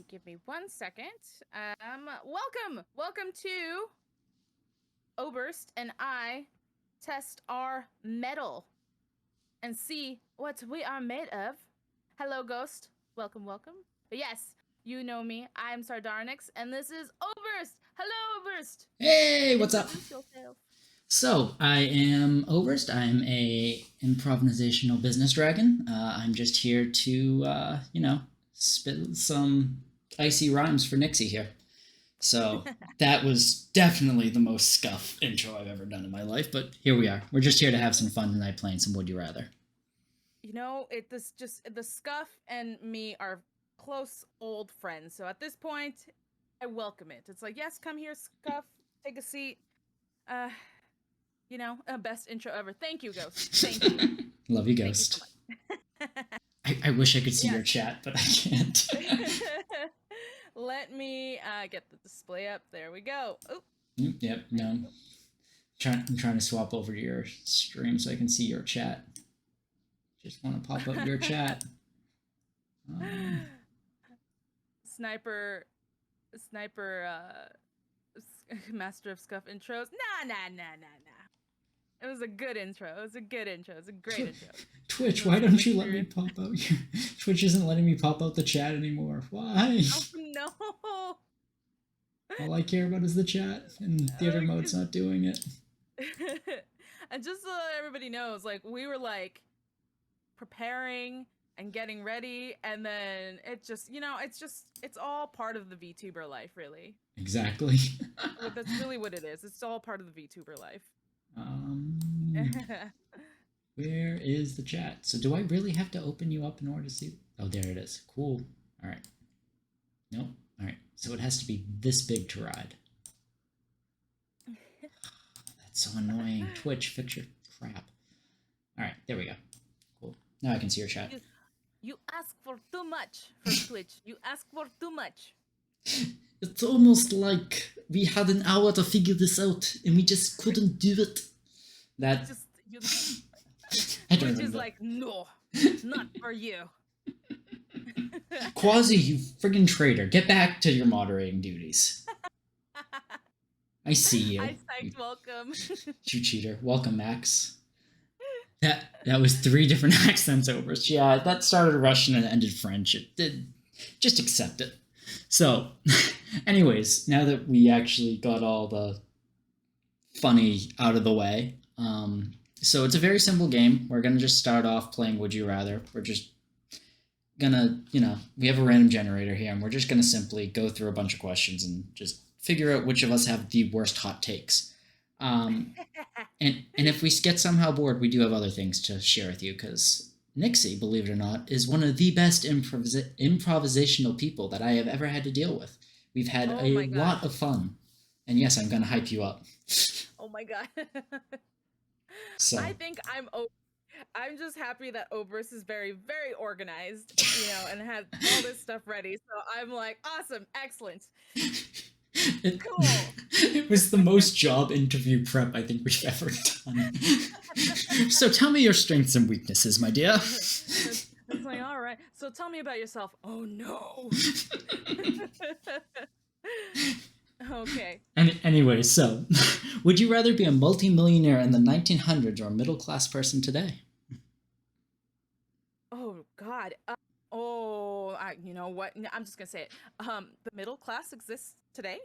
Give me 1 second. Welcome to Oberst, and I test our metal and see what we are made of. Hello, Ghost. Welcome. But yes, you know me. I am Sardarnix, and this is Oberst. Hello, Oberst. Hey, what's up? Introduce yourself. So, I am Oberst. I'm a improvisational business dragon. I'm just here to, spit some icy rhymes for Nixie here. So, that was definitely the most scuff intro I've ever done in my life, but here we are. We're just here to have some fun tonight playing some Would You Rather. You know, the Scuff and me are close old friends. So at this point, I welcome it. It's like, yes, come here, Scuff. Take a seat. Best intro ever. Thank you, Ghost. Thank you. Love you, Ghost. Thank you so I wish I could see your chat, but I can't. Let me get the display up. There we go. Oh. Yep, no. I'm trying to swap over to your stream so I can see your chat. Just want to pop up your chat. Sniper, Master of Scuff intros. Nah. It was a good intro. It was a great intro. Twitch, why don't you let me pop out your... Twitch isn't letting me pop out the chat anymore. Why? Oh, no. All I care about is the chat, and theater mode's not doing it. And just so everybody knows, like, we were, like, preparing and getting ready, and then it just, it's all part of the VTuber life, really. Exactly. That's really what it is. It's all part of the VTuber life. Where is the chat? So do I really have to open you up in order to see? Oh, there it is. Cool. All right. Nope. All right. So it has to be this big to ride. That's so annoying. Twitch, fix your crap. All right. There we go. Cool. Now I can see your chat. You ask for too much for Twitch. You ask for too much. It's almost like we had an hour to figure this out, and we just couldn't do it. Twitch is like, no, not for you. Quasi, you friggin' traitor. Get back to your moderating duties. I see you. I psyched welcome. You cheater. Welcome, Max. That was 3 different accents over. Yeah, that started Russian and ended French. It did. Just accept it. So, anyways, now that we actually got all the funny out of the way, so it's a very simple game. We're going to just start off playing Would You Rather. We're just going to, we have a random generator here, and we're just going to simply go through a bunch of questions and just figure out which of us have the worst hot takes. And if we get somehow bored, we do have other things to share with you, because Nixie, believe it or not, is one of the best improvisational people that I have ever had to deal with. We've had a lot of fun. And yes, I'm going to hype you up. Oh my god. So I think I'm just happy that Oberst is very, very organized, and has all this stuff ready. So I'm like, awesome, excellent. Cool. It was the most job interview prep I think we've ever done. So tell me your strengths and weaknesses, my dear. It's like, all right. So tell me about yourself. Oh no. Okay. Anyway, so would you rather be a multimillionaire in the 1900s or a middle-class person today? Oh God. You know what? I'm just gonna say it. The middle class exists today.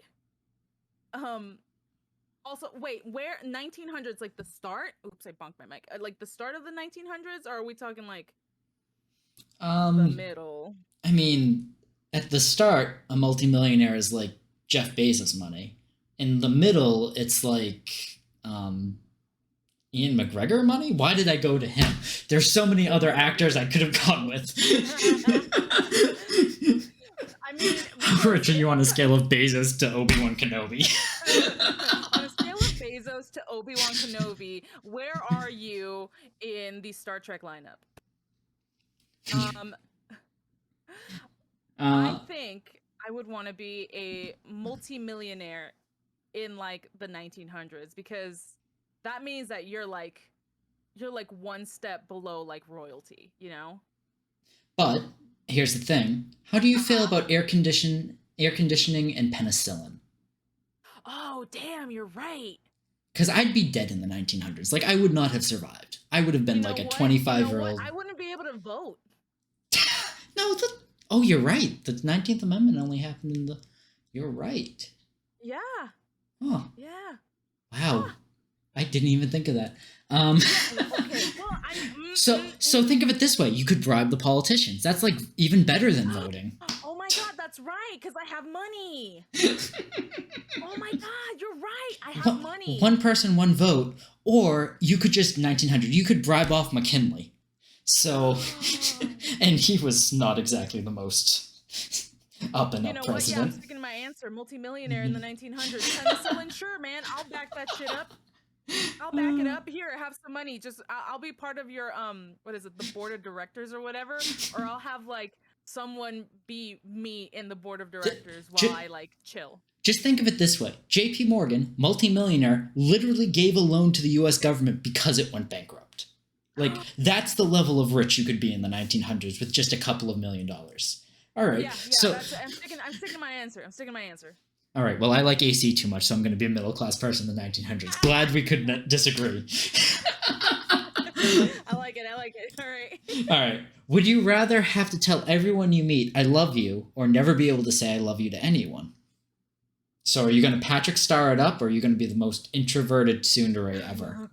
Also, wait, where 1900s, like the start? Oops, I bonked my mic. Like the start of the 1900s, or are we talking like the middle? I mean, at the start, a multimillionaire is like Jeff Bezos money. In the middle, it's like Ian McGregor money? Why did I go to him? There's so many other actors I could have gone with. I mean, how rich are you on a scale of Bezos to Obi-Wan Kenobi? On a scale of Bezos to Obi-Wan Kenobi, where are you in the Star Trek lineup? I think I would want to be a multimillionaire in like the 1900s, because that means that you're like one step below like royalty, But here's the thing. How do you feel about air conditioning and penicillin? Oh, damn, you're right. Because I'd be dead in the 1900s. Like, I would not have survived. I would have been like a 25-year-old. I wouldn't be able to vote. No, oh, you're right. The 19th Amendment only happened in the... You're right. Yeah. Oh. Yeah. Wow. I didn't even think of that. Okay, well, So think of it this way. You could bribe the politicians. That's like even better than voting. Oh my God, that's right, because I have money. Oh my God, you're right. I have money. One person, one vote. Or you could just, 1900, you could bribe off McKinley. So, and he was not exactly the most up and up president. What? Yeah, I'm sticking to my answer. Multimillionaire in the 1900s. Penicillin, sure, man. I'll back that shit up. I'll back it up. Here, have some money. Just I'll be part of your what is it, the board of directors or whatever, or I'll have like someone be me in the board of directors while I like chill. Just think of it this way. JP Morgan, multimillionaire, literally gave a loan to the US government because it went bankrupt. Like, that's the level of rich you could be in the 1900s with just a couple of $1 million. All right. Yeah, so I'm sticking to my answer. All right, well, I like AC too much, so I'm going to be a middle-class person in the 1900s. Glad we could disagree. I like it. All right. All right. Would you rather have to tell everyone you meet, I love you, or never be able to say I love you to anyone? So are you going to Patrick Star it up, or are you going to be the most introverted tsundere ever?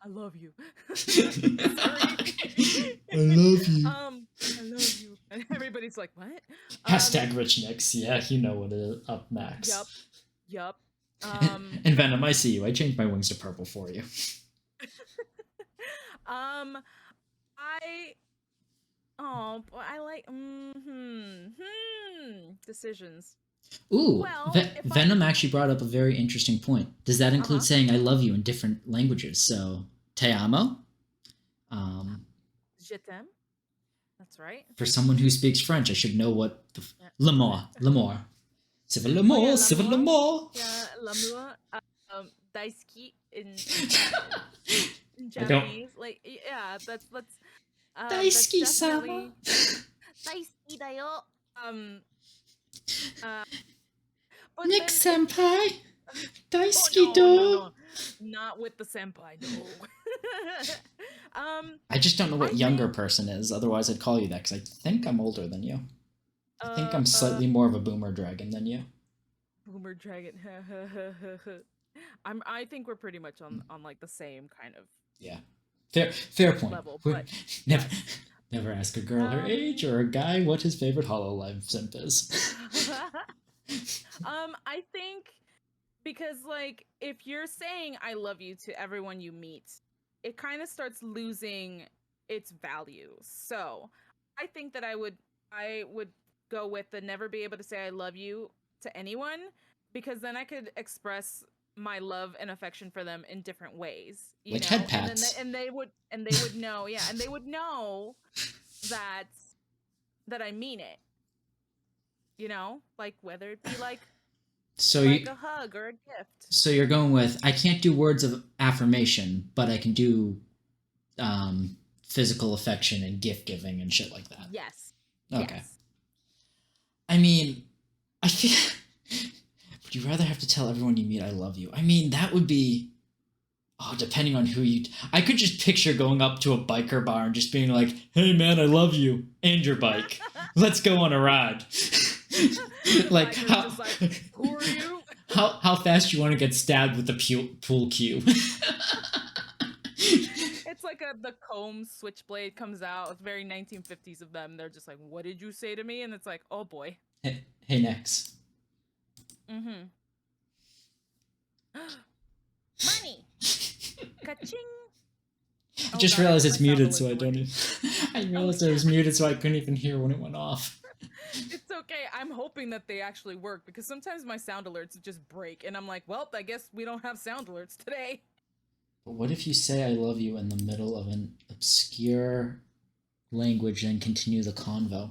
I love you. I love you. I love you. And everybody's like, what? Hashtag Rich Nicks. Yeah, you know what is up, Max. Yup. And Venom, I see you. I changed my wings to purple for you. I like decisions. Ooh, well, Venom actually brought up a very interesting point. Does that include saying I love you in different languages? So, te amo. Je t'aime. That's right. For someone who speaks French, I should know what the... L'amour. C'est l'amour, c'est l'amour. Yeah, l'amour. Daisuki in Japanese. Like, yeah, that's Daisuki-sama. Daisuki da yo. Nick senpai. Daisuki do. No. Not with the senpai, no. I just don't know what younger person is. Otherwise, I'd call you that because I think I'm older than you. I think I'm slightly more of a boomer dragon than you. Boomer dragon. I think we're pretty much on like the same kind of. Yeah, fair point. Level, but never ask a girl her age or a guy what his favorite HoloLive simp is. I think because like if you're saying I love you to everyone you meet, it kind of starts losing its value. So I think that I would go with the never be able to say I love you to anyone, because then I could express my love and affection for them in different ways. You know? Head pats. And they would know, yeah, and they would know that I mean it. You know, like whether it be like a hug or a gift. So you're going with, I can't do words of affirmation, but I can do physical affection and gift giving and shit like that. Yes. Okay. Yes. I mean, I feel... Would you rather have to tell everyone you meet I love you? I mean, that would be... Oh, depending on who you... I could just picture going up to a biker bar and just being like, hey man, I love you. And your bike. Let's go on a ride. Like, who are you? How fast you want to get stabbed with the pool cue? It's like the comb switchblade comes out. It's very 1950s of them. They're just like, what did you say to me? And it's like, oh boy. Hey Nex. Mm-hmm. Money. Ka-ching. I just realized it's muted, so I don't even... I realized it was muted, so I couldn't even hear when it went off. It's okay. I'm hoping that they actually work, because sometimes my sound alerts just break, and I'm like, well, I guess we don't have sound alerts today. But what if you say I love you in the middle of an obscure language and continue the convo?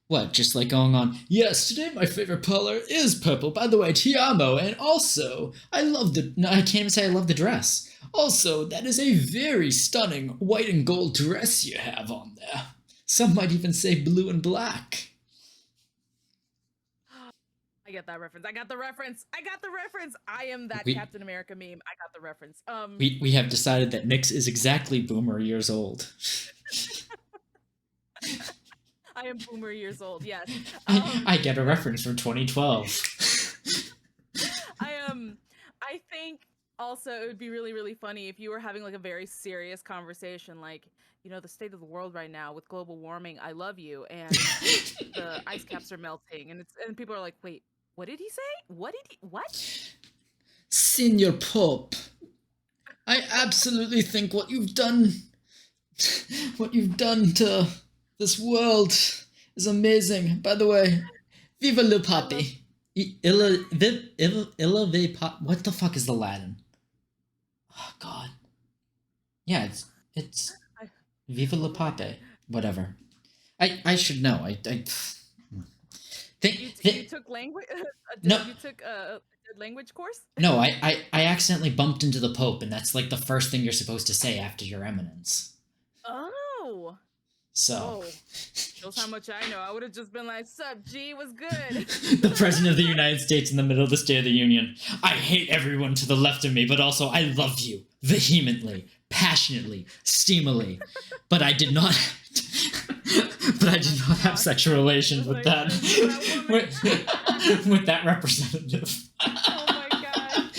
What, just like going on, yes, today my favorite color is purple. By the way, ti amo, and also, I can't even say I love the dress. Also, that is a very stunning white and gold dress you have on there. Some might even say blue and black. I get that reference. I got the reference. I am that Captain America meme. I got the reference. We have decided that Nyx is exactly boomer years old. I am boomer years old, yes. I get a reference from 2012. I think also it would be really, really funny if you were having like a very serious conversation, like, you know, the state of the world right now with global warming, I love you, and the ice caps are melting, and people are like, wait, what did he say? What? Senior Pope, I absolutely think what you've done to this world is amazing. By the way, viva le papi. What the fuck is the Latin? Oh God. Yeah, it's viva le papi. Whatever. I should know. You took language. No. You took a language course? No, I accidentally bumped into the Pope, and that's like the first thing you're supposed to say after Your Eminence. Oh. So. Oh. Shows how much I know. I would have just been like, "Sup, G, what's good?" The President of the United States in the middle of the State of the Union. I hate everyone to the left of me, but also I love you vehemently, passionately, steamily. But I did not. Have sexual relations with that. With that representative. Oh my god.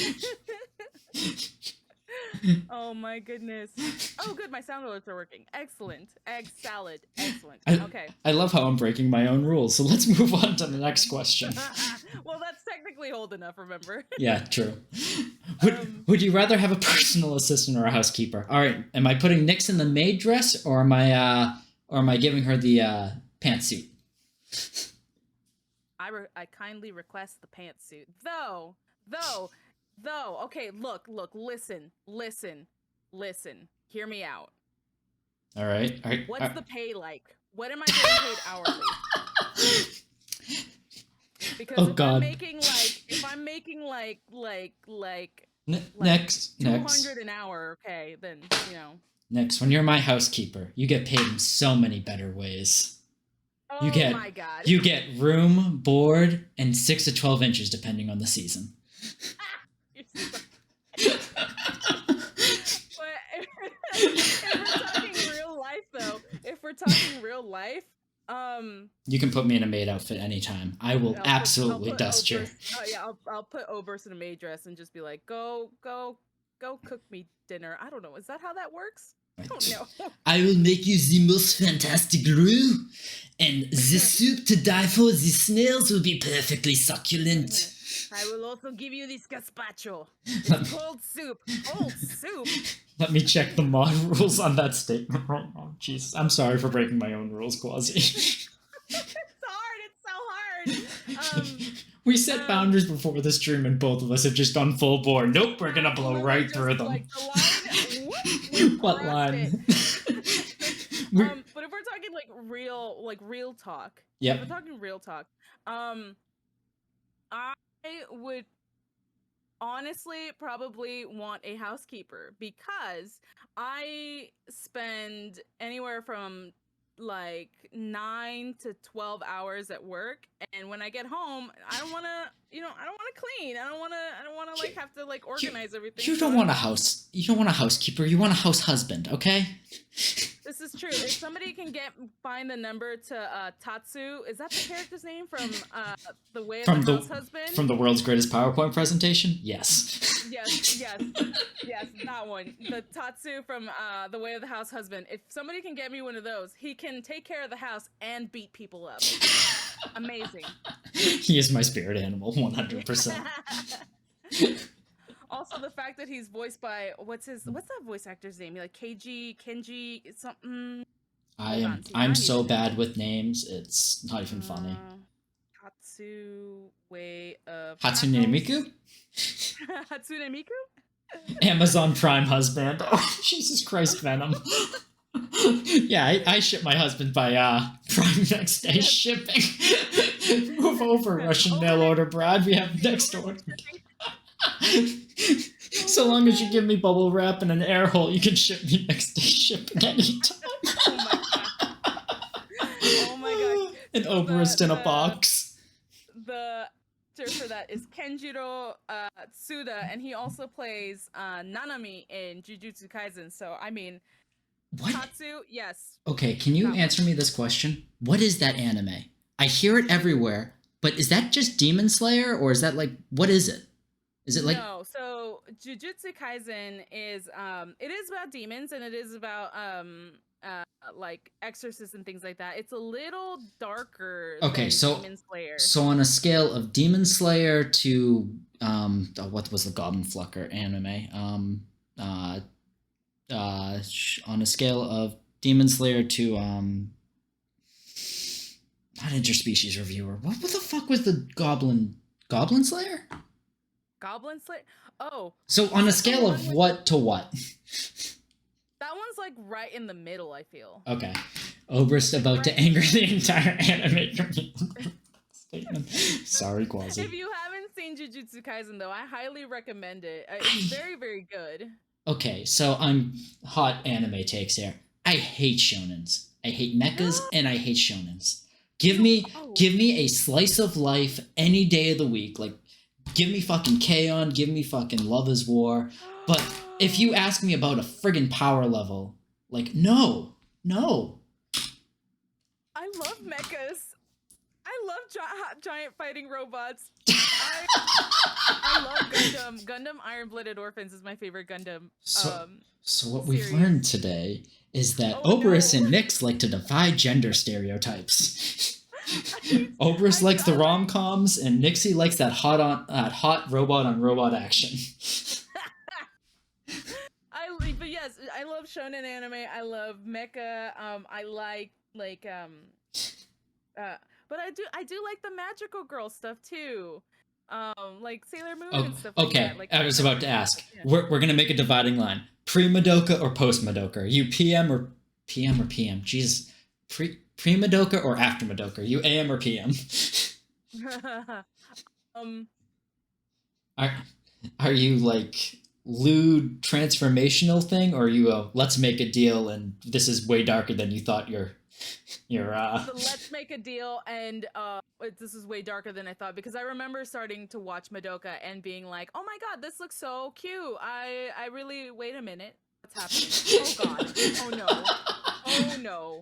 Oh my goodness. Oh good, my sound alerts are working. Excellent. Egg salad. Excellent. Okay. I love how I'm breaking my own rules, so let's move on to the next question. Well, that's technically old enough, remember? Yeah, true. Would you rather have a personal assistant or a housekeeper? All right, am I putting Nyx in the maid dress, or am I giving her the pantsuit? I kindly request the pantsuit. Though, okay, look, listen. Hear me out. All right. What's the pay like? What am I getting paid hourly? Because if I'm making next 200 an hour, okay, then, you know. Next, when you're my housekeeper, you get paid in so many better ways. Oh my god. You get room, board, and 6 to 12 inches depending on the season. If we're talking real life, you can put me in a maid outfit anytime. I will absolutely dust you. Oh yeah, I'll put Oberst in a maid dress and just be like, go cook me dinner. I don't know. Is that how that works? I don't know. I will make you the most fantastic roux, and the soup to die for. The snails will be perfectly succulent. I will also give you this gazpacho. It's cold soup. Cold soup. Let me check the mod rules on that statement right now. Jesus, I'm sorry for breaking my own rules, Quasi. It's so hard. We set boundaries before the stream, and both of us have just gone full bore. Nope, we're gonna blow right through them. Like the line, what line? But if we're talking real talk, yeah. If we're talking real talk, I would honestly probably want a housekeeper because I spend anywhere from like 9 to 12 hours at work, and when I get home, I don't want to clean. I don't want to like have to like organize everything. You don't want a housekeeper. You want a house husband, okay? This is true. If somebody can find the number to Tatsu, is that the character's name from The Way of the House Husband? From the world's greatest PowerPoint presentation? Yes. Yes, that one. The Tatsu from The Way of the House Husband. If somebody can get me one of those, he can take care of the house and beat people up. Amazing. He is my spirit animal, 100%. Also, the fact that he's voiced by what's that voice actor's name? Like Kenji, something. I'm so bad with names, it's not even funny. Hatsune Miku? Hatsune Miku? Amazon Prime husband. Oh, Jesus Christ, Venom. Yeah, I ship my husband by Prime next day shipping. Move over, Russian mail order, Brad. We have next order. So long as you give me bubble wrap and an air hole, you can ship me next day shipping anytime. Oh my god. An Oberst in a box. The actor for that is Kenjiro Tsuda, and he also plays Nanami in Jujutsu Kaisen. So I mean, What? Tatsu, yes. Okay, can you answer me this question? What is that anime? I hear it everywhere, but is that just Demon Slayer, or is that like, what is it? Is it like... No, so Jujutsu Kaisen is it is about demons, and it is about like exorcists and things like that. It's a little darker than Demon Slayer. So on a scale of Demon Slayer to what was the Goblin Flucker anime? On a scale of Demon Slayer to not Interspecies Reviewer. What the fuck was the Goblin Slayer? Goblin Slayer? Oh. So on a scale of what to what? That one's like right in the middle, I feel. Okay. Oberst about to anger the entire anime community. Sorry, Quasi. If you haven't seen Jujutsu Kaisen, though, I highly recommend it. It's very, very good. Okay, so I'm hot anime takes here. I hate shonens. I hate mechas and I hate shonens. Give me a slice of life any day of the week. Like, give me fucking K-On!, give me fucking Love is War. But if you ask me about a friggin' power level, like, no. I love mechas. I love giant fighting robots. I love Gundam. Gundam Iron-Blooded Orphans is my favorite Gundam. So what we've learned today is that Oberst and Nyx like to defy gender stereotypes. Oberst likes the rom-coms, and Nixie likes that hot robot on robot action. But yes, I love shonen anime. I love mecha. I like but I do like the magical girl stuff too. Like Sailor Moon and stuff like that. Okay, I was about to ask. Yeah. We're gonna make a dividing line: pre-Madoka or post-Madoka. Are you PM or PM? Jesus, pre-Madoka or after Madoka? Are you AM or PM? Are you like lewd transformational thing, or are you let's make a deal and this is way darker than you thought your So let's make a deal, and this is way darker than I thought, because I remember starting to watch Madoka and being like, oh my god, this looks so cute. I really, wait a minute, what's happening? Oh god. Oh no. Oh no.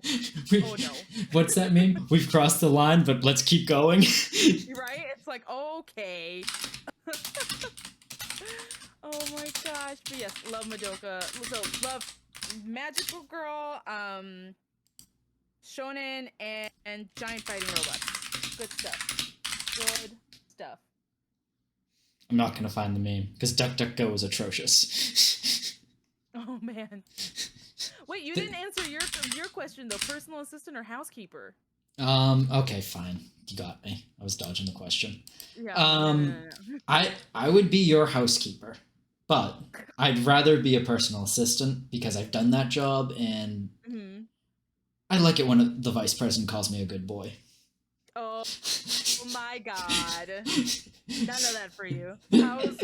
Oh no. What's that mean? We've crossed the line, but let's keep going. Right? It's like, okay. Oh my gosh. But yes, love Madoka. So love magical girl, shonen, and giant fighting robots. Good stuff. Good stuff. I'm not gonna find the meme because DuckDuckGo is atrocious. Oh man. Wait, you didn't answer your question though. Personal assistant or housekeeper? Okay, fine. You got me. I was dodging the question. Yeah. No. I would be your housekeeper, but I'd rather be a personal assistant because I've done that job, and I like it when the vice president calls me a good boy. Oh my god. None of that for you. How's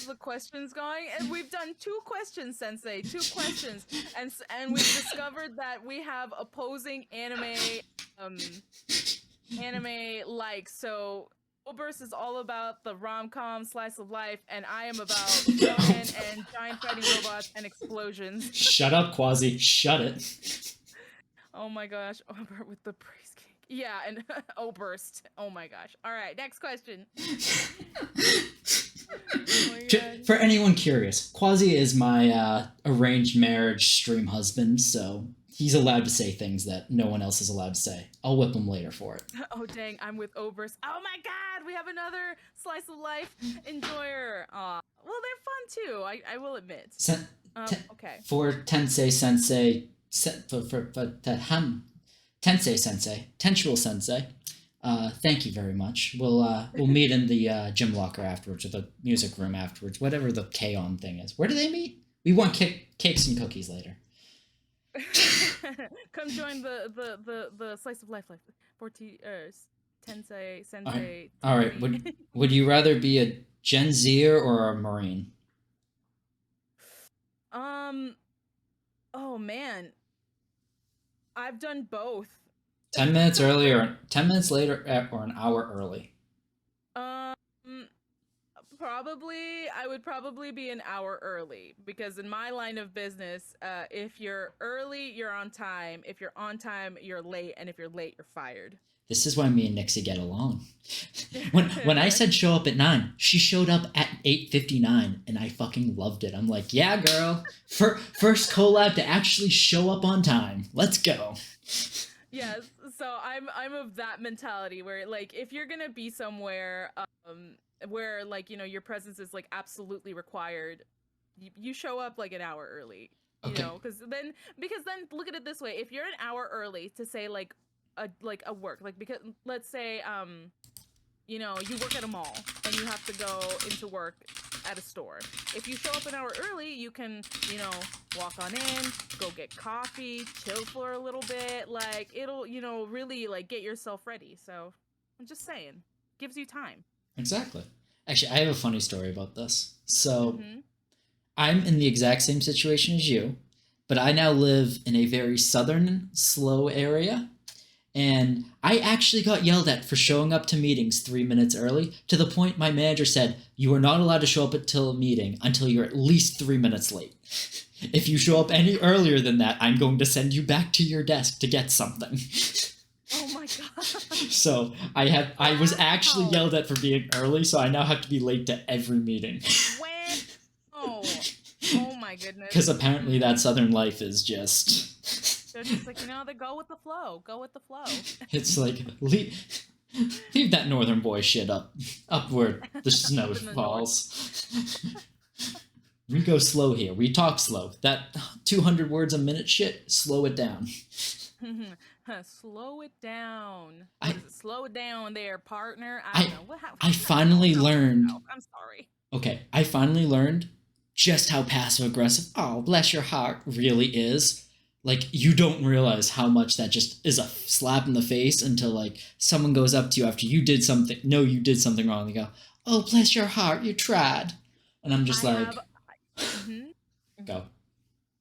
the questions going? And we've done 2 questions, Sensei. 2 questions. And we've discovered that we have opposing anime like. So Oberst is all about the rom-com slice of life, and I am about shonen and giant fighting robots and explosions. Shut up, Quasi. Shut it. Oh my gosh, Oberst with the praise cake. Yeah, and Oberst. Oh my gosh. All right, next question. For anyone curious, Quasi is my arranged marriage stream husband, so he's allowed to say things that no one else is allowed to say. I'll whip him later for it. Oh dang, I'm with Oberst. Oh my god, we have another slice of life enjoyer. Well, they're fun too, I will admit. Okay. For Tensei Sensei, Tensei Sensei, Tensual Sensei, thank you very much. We'll meet in the gym locker afterwards, or the music room afterwards, whatever the K-On! Thing is. Where do they meet? We want cakes and cookies later. Come join the slice of life 40 Tensei Sensei. All right. Would you rather be a Gen Zer or a Marine? Oh man, I've done both. 10 minutes early or 10 minutes later or an hour early? Um, Probably, I would probably be an hour early because in my line of business, if you're early, you're on time. If you're on time, you're late, and if you're late, you're fired. This is why me and Nixie get along. When I said show up at 9, she showed up at 8:59, and I fucking loved it. I'm like, yeah, girl, first collab to actually show up on time. Let's go. Yes, so I'm of that mentality where like if you're gonna be somewhere where like your presence is like absolutely required, you show up like an hour early, Okay. because then look at it this way: if you're an hour early to say like a work like because let's say you work at a mall and you have to go into work at a store. If you show up an hour early, you can, walk on in, go get coffee, chill for a little bit. Like it'll, really like get yourself ready. So I'm just saying, gives you time. Exactly. Actually, I have a funny story about this. So, Mm-hmm. I'm in the exact same situation as you, but I now live in a very southern, slow area. And I actually got yelled at for showing up to meetings 3 minutes early, to the point my manager said, "You are not allowed to show up until a meeting until you're at least 3 minutes late. If you show up any earlier than that, I'm going to send you back to your desk to get something." Oh my god. So I was actually yelled at for being early, so I now have to be late to every meeting. When? Oh my goodness. Because apparently that southern life is just. They're just like they go with the flow. Go with the flow. It's like leave that northern boy shit up where the snow falls. We go slow here. We talk slow. That 200 words a minute shit, slow it down. Slow it down. I Slow it down there, partner. I don't know. I finally learned. I'm sorry. Okay, I finally learned just how passive aggressive, oh, bless your heart, really is. Like, you don't realize how much that just is a slap in the face until, like, someone goes up to you after you did something, no, you did something wrong, they go, "Oh, bless your heart, you tried." And I'm just go.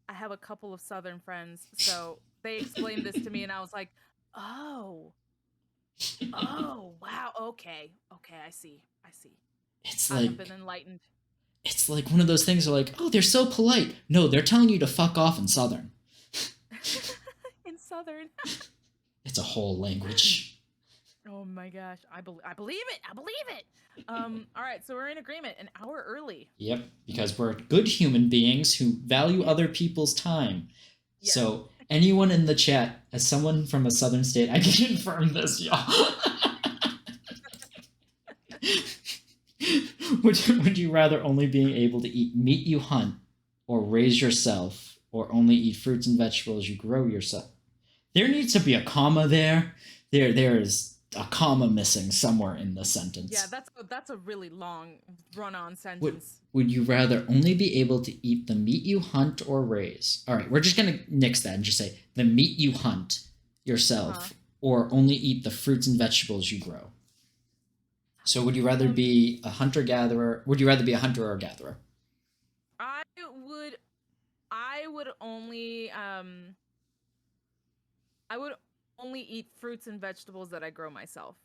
I have a couple of Southern friends, so they explained this to me, and I was like, oh, wow, okay, I see. It's I like, have been enlightened. it's like one of those things where, like, oh, they're so polite. No, they're telling you to fuck off in Southern. In Southern. It's a whole language. Oh my gosh, I believe it. All right, so we're in agreement. An hour early. Yep, because we're good human beings who value other people's time. Yeah. So anyone in the chat, as someone from a southern state, I can confirm this, y'all. Would you rather only being able to eat meat you hunt or raise yourself, or only eat fruits and vegetables you grow yourself? There needs to be a comma there. There is a comma missing somewhere in the sentence. Yeah, that's a really long run-on sentence. Would you rather only be able to eat the meat you hunt or raise? All right, we're just going to nix that and just say the meat you hunt yourself, or only eat the fruits and vegetables you grow. So would you rather be a hunter-gatherer? Would you rather be a hunter or a gatherer? I would only eat fruits and vegetables that I grow myself.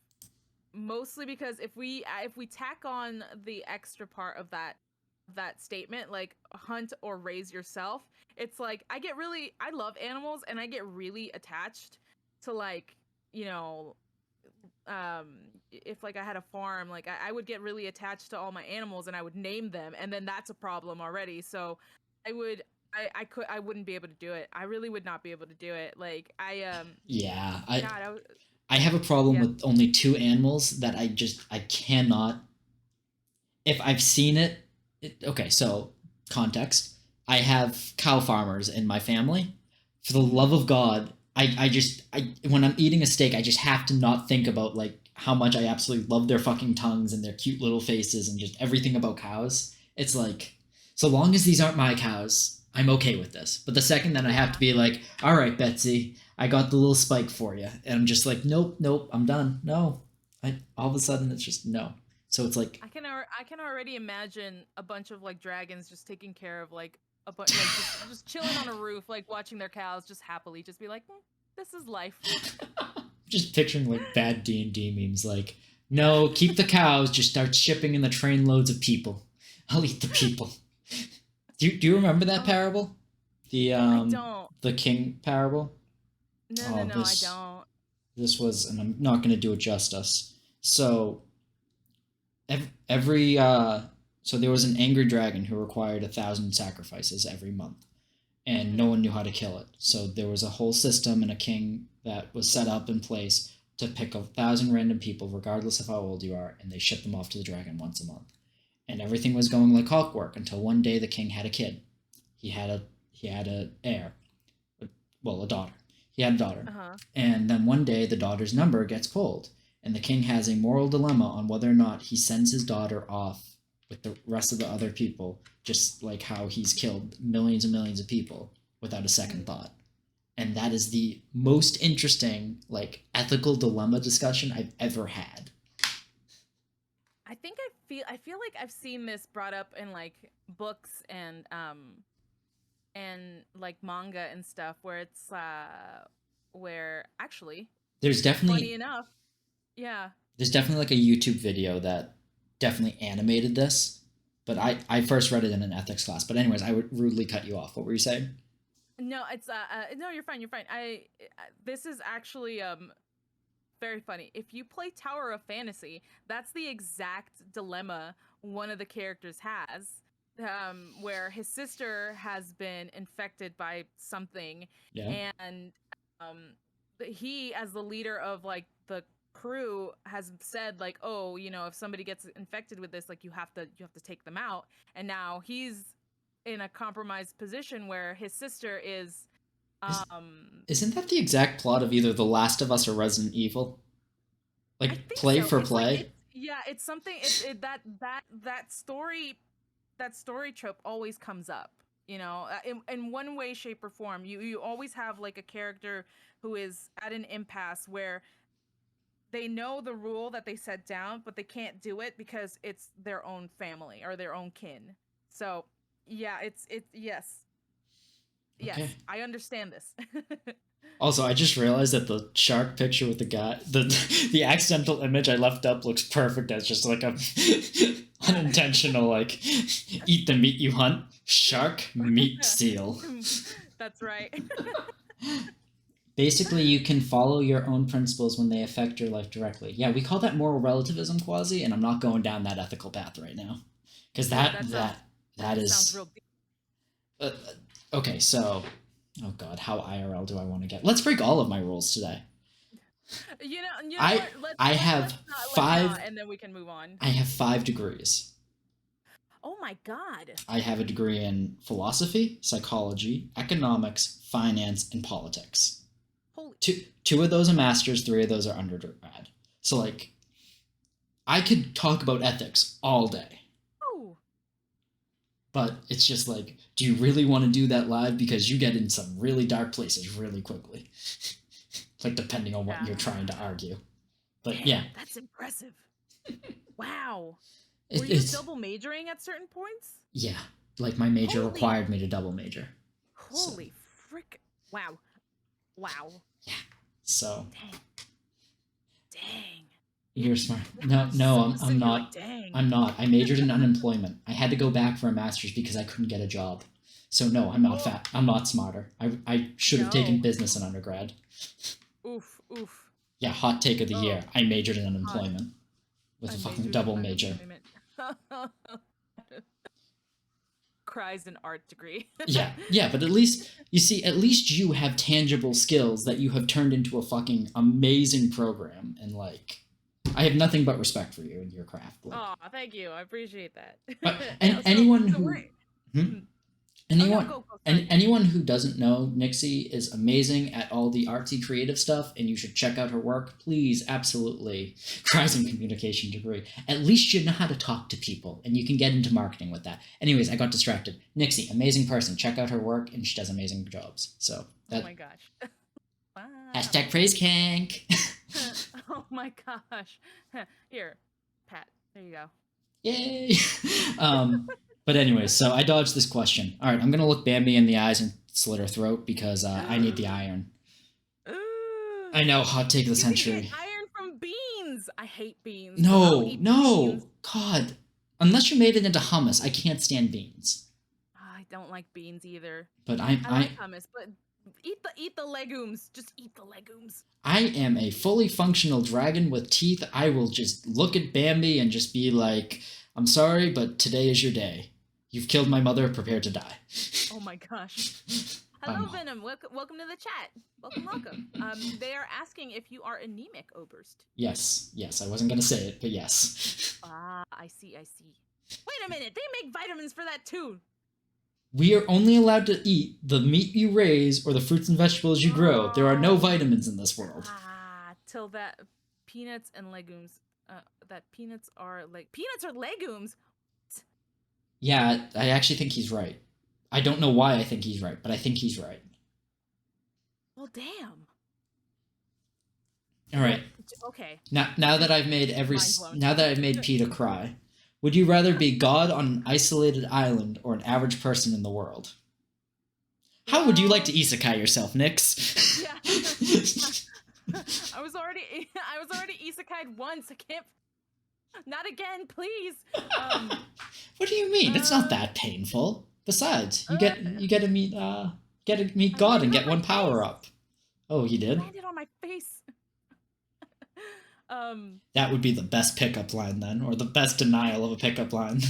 Mostly because if we tack on the extra part of that statement, like hunt or raise yourself, it's like I love animals and I get really attached to, like, if like I had a farm, like I would get really attached to all my animals and I would name them, and then that's a problem already. So I wouldn't be able to do it. I really would not be able to do it. Like I have a problem with only two animals that I cannot. If I've seen it, okay, so context. I have cow farmers in my family. For the love of God, I when I'm eating a steak, I just have to not think about, like, how much I absolutely love their fucking tongues and their cute little faces and just everything about cows. It's like, so long as these aren't my cows, I'm okay with this. But the second that I have to be like, all right, Betsy, I got the little spike for you, and I'm just like, nope, I'm done. No, all of a sudden it's just no. So it's like, I can already imagine a bunch of like dragons just taking care of like a bunch, like just chilling on a roof, like watching their cows just happily just be like, this is life. just picturing like bad D&D memes like, no, keep the cows, just start shipping in the trainloads of people. I'll eat the people. Do you remember that parable? I don't. The king parable? No, Oh, I don't. this was, and I'm not going to do it justice. So every so there was an angry dragon who required 1,000 sacrifices every month, and no one knew how to kill it. So there was a whole system and a king that was set up in place to pick 1,000 random people, regardless of how old you are, and they ship them off to the dragon once a month. And everything was going like clockwork until one day the king had a kid. He had a heir, well, a daughter. He had a daughter, and then one day the daughter's number gets pulled, and the king has a moral dilemma on whether or not he sends his daughter off with the rest of the other people, just like how he's killed millions and millions of people without a second thought. And that is the most interesting, like, ethical dilemma discussion I've ever had. I think I feel like I've seen this brought up in like books and like manga and stuff where it's where actually there's definitely funny enough, yeah, there's definitely like a YouTube video that definitely animated this, but I first read it in an ethics class. But anyways, I would rudely cut you off. What were you saying? No, it's no, you're fine. This is actually very funny. If you play Tower of Fantasy, that's the exact dilemma one of the characters has, where his sister has been infected by something, and he, as the leader of like the crew, has said like, oh, you know, if somebody gets infected with this, like you have to take them out. And now he's in a compromised position where his sister is isn't that the exact plot of either The Last of Us or Resident Evil? Like play for play? Like, it's something that story trope always comes up, you know, in one way, shape, or form. You always have like a character who is at an impasse where they know the rule that they set down, but they can't do it because it's their own family or their own kin. So yeah, yes, okay. I understand this. Also, I just realized that the shark picture with the guy, the accidental image I left up looks perfect as just like a unintentional, like, eat the meat you hunt, shark, meat, seal. That's right. Basically, you can follow your own principles when they affect your life directly. Yeah, we call that moral relativism, quasi, and I'm not going down that ethical path right now. Because that is... Sounds real deep. Okay, so... Oh god, how IRL do I want to get? Let's break all of my rules today. You know I have five, and then we can move on. I have 5 degrees. Oh my god. I have a degree in philosophy, psychology, economics, finance, and politics. Holy. Two of those are masters, 3 of those are undergrad. So like, I could talk about ethics all day. Oh. But it's just like, do you really want to do that live? Because you get in some really dark places really quickly. Like, depending on what you're trying to argue. But damn, yeah. That's impressive. Wow. Were you double majoring at certain points? Yeah. Like, my major required me to double major. Holy frick. Wow. Yeah. So. Dang. You're smart. No, I'm not. Like, I'm not. I majored in unemployment. I had to go back for a master's because I couldn't get a job. So no, I'm not fat. I'm not smarter. I should have taken business in undergrad. Oof. Yeah, hot take of the year. I majored in unemployment with a fucking double major. Cries an art degree. yeah, but at least you have tangible skills that you have turned into a fucking amazing program, and like, I have nothing but respect for you and your craft. Like, oh, thank you. I appreciate that. And anyone who doesn't know, Nixie is amazing at all the artsy creative stuff, and you should check out her work. Please, absolutely. Cries in communication degree. At least you know how to talk to people, and you can get into marketing with that. Anyways, I got distracted. Nixie, amazing person. Check out her work, and she does amazing jobs. So oh my gosh. Wow. Hashtag praise kink. Oh my gosh. Here, Pat. There you go. Yay. But anyway, so I dodged this question. All right, I'm going to look Bambi in the eyes and slit her throat because I need the iron. I know, hot take of the You can get century. iron from beans. I hate beans. But No, I'll eat beans. no, God. Unless you made it into hummus, I can't stand beans. I don't like beans either. But I like hummus, but eat the legumes. Just eat the legumes. I am a fully functional dragon with teeth. I will just look at Bambi and just be like, I'm sorry, but today is your day. You've killed my mother, prepare to die. Oh my gosh. Hello, Venom. Welcome to the chat. Welcome. They are asking if you are anemic, Oberst. Yes, I wasn't going to say it, but yes. Ah, I see. Wait a minute, they make vitamins for that too. We are only allowed to eat the meat you raise or the fruits and vegetables you grow. There are no vitamins in this world. Till that peanuts and legumes. Peanuts are legumes. Yeah, I actually think he's right. I don't know why I think he's right, but I think he's right. Well, damn. All right. Okay. Now that I've made PETA cry, would you rather be God on an isolated island or an average person in the world? How would you like to isekai yourself, Nix? Yeah. I was already isekai'd once. I can't. Not again, please. What do you mean? It's not that painful. Besides, you get to meet God and get one power up. Oh, you did? I landed on my face. That would be the best pickup line then, or the best denial of a pickup line.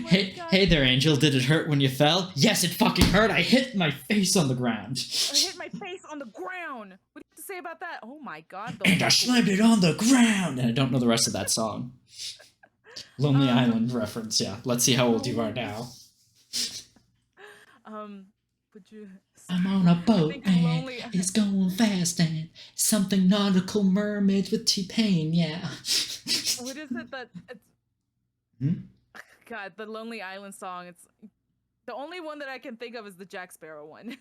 Hey there, Angel. Did it hurt when you fell? Yes, it fucking hurt. I hit my face on the ground. I hit my face on the ground. What do you have to say about that? Oh my god. And I slammed it on the ground. And I don't know the rest of that song. Lonely Island reference, yeah. Let's see how old you are now. Would you... I'm on a boat and it's going fast and something nautical mermaids with T-Pain, yeah. What is it that... God, the Lonely Island song, it's... The only one that I can think of is the Jack Sparrow one.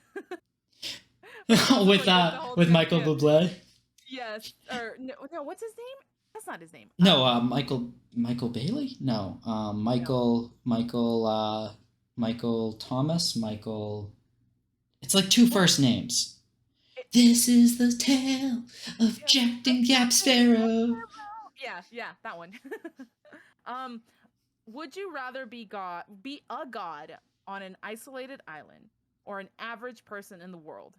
with Michael Bublé? Yes. Or, no, what's his name? That's not his name. No, Michael Bailey? No. Michael Thomas? It's like two first names. This is the tale of Jack and Jack Sparrow. Yeah, that one. Would you rather be a god on an isolated island or an average person in the world?